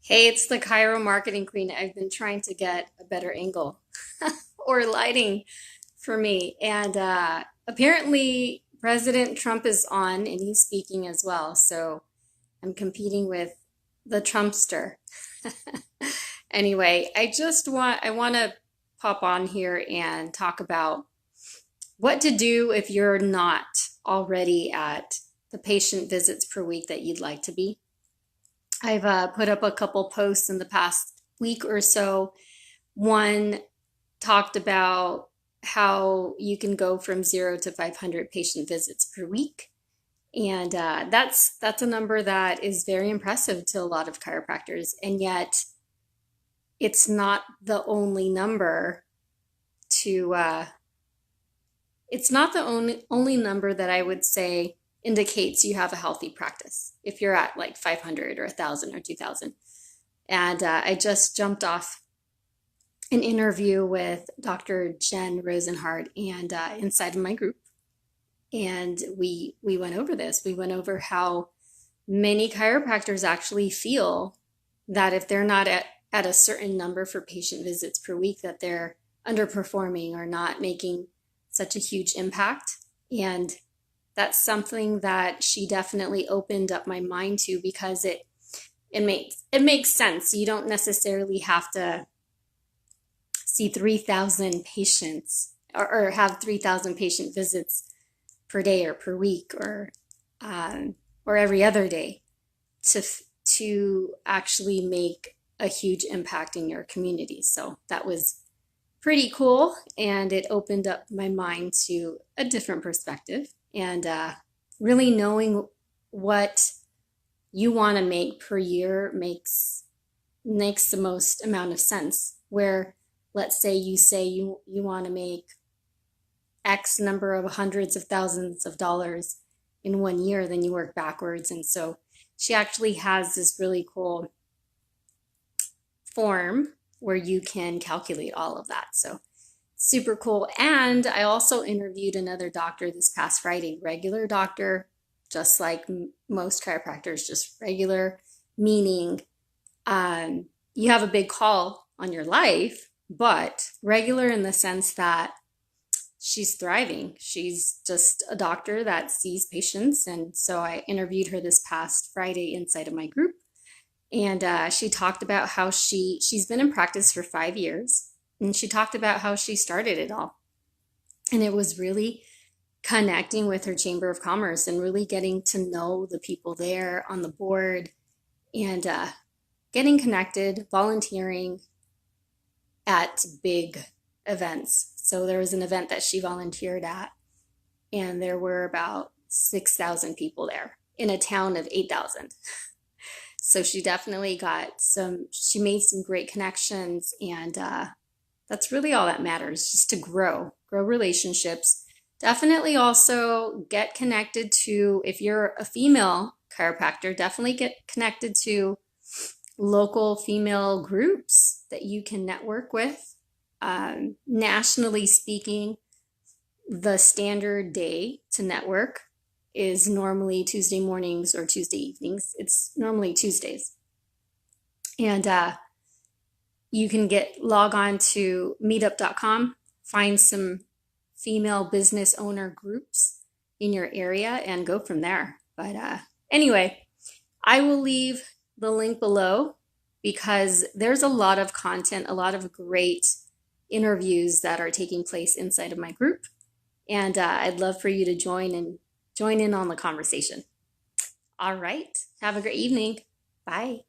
Hey, it's the Cairo Marketing Queen. I've been trying to get a better angle or lighting for me. And apparently, President Trump is on and he's speaking as well. So I'm competing with the Trumpster. Anyway, I want to pop on here and talk about what to do if you're not already at the patient visits per week that you'd like to be. I've put up a couple posts in the past week or so. One talked about how you can go from 0 to 500 patient visits per week. And that's a number that is very impressive to a lot of chiropractors. And yet, it's not the only number to, it's not the only number that I would say indicates you have a healthy practice if you're at like 500 or 1,000 or 2,000. And I just jumped off an interview with Dr. Jen Rosenhart and inside of my group. And we went over this. We went over how many chiropractors actually feel that if they're not at a certain number for patient visits per week, that they're underperforming or not making such a huge impact. And that's something that she definitely opened up my mind to because it makes sense. You don't necessarily have to see 3,000 patients or have 3,000 patient visits per day or per week or every other day to actually make a huge impact in your community. So that was pretty cool, and it opened up my mind to a different perspective and really knowing what you want to make per year makes the most amount of sense. Where let's say you want to make X number of hundreds of thousands of dollars in 1 year, then you work backwards. And so she actually has this really cool form where you can calculate all of that. So super cool. And I also interviewed another doctor this past Friday, regular doctor, just like most chiropractors, just regular, meaning you have a big call on your life, but regular in the sense that she's thriving. She's just a doctor that sees patients. And so I interviewed her this past Friday inside of my group. And she talked about how she's been in practice for 5 years. And she talked about how she started it all. And it was really connecting with her Chamber of Commerce and really getting to know the people there on the board and getting connected, volunteering at big events. So there was an event that she volunteered at, and there were about 6,000 people there in a town of 8,000. So she definitely she made some great connections, and that's really all that matters, just to grow relationships. Definitely also get connected to, if you're a female chiropractor, definitely get connected to local female groups that you can network with. Nationally speaking, the standard day to network is normally Tuesday mornings or Tuesday evenings. It's normally Tuesdays. And you can log on to meetup.com, find some female business owner groups in your area and go from there. But anyway, I will leave the link below because there's a lot of content, a lot of great interviews that are taking place inside of my group. And I'd love for you to join in on the conversation. All right. Have a great evening. Bye.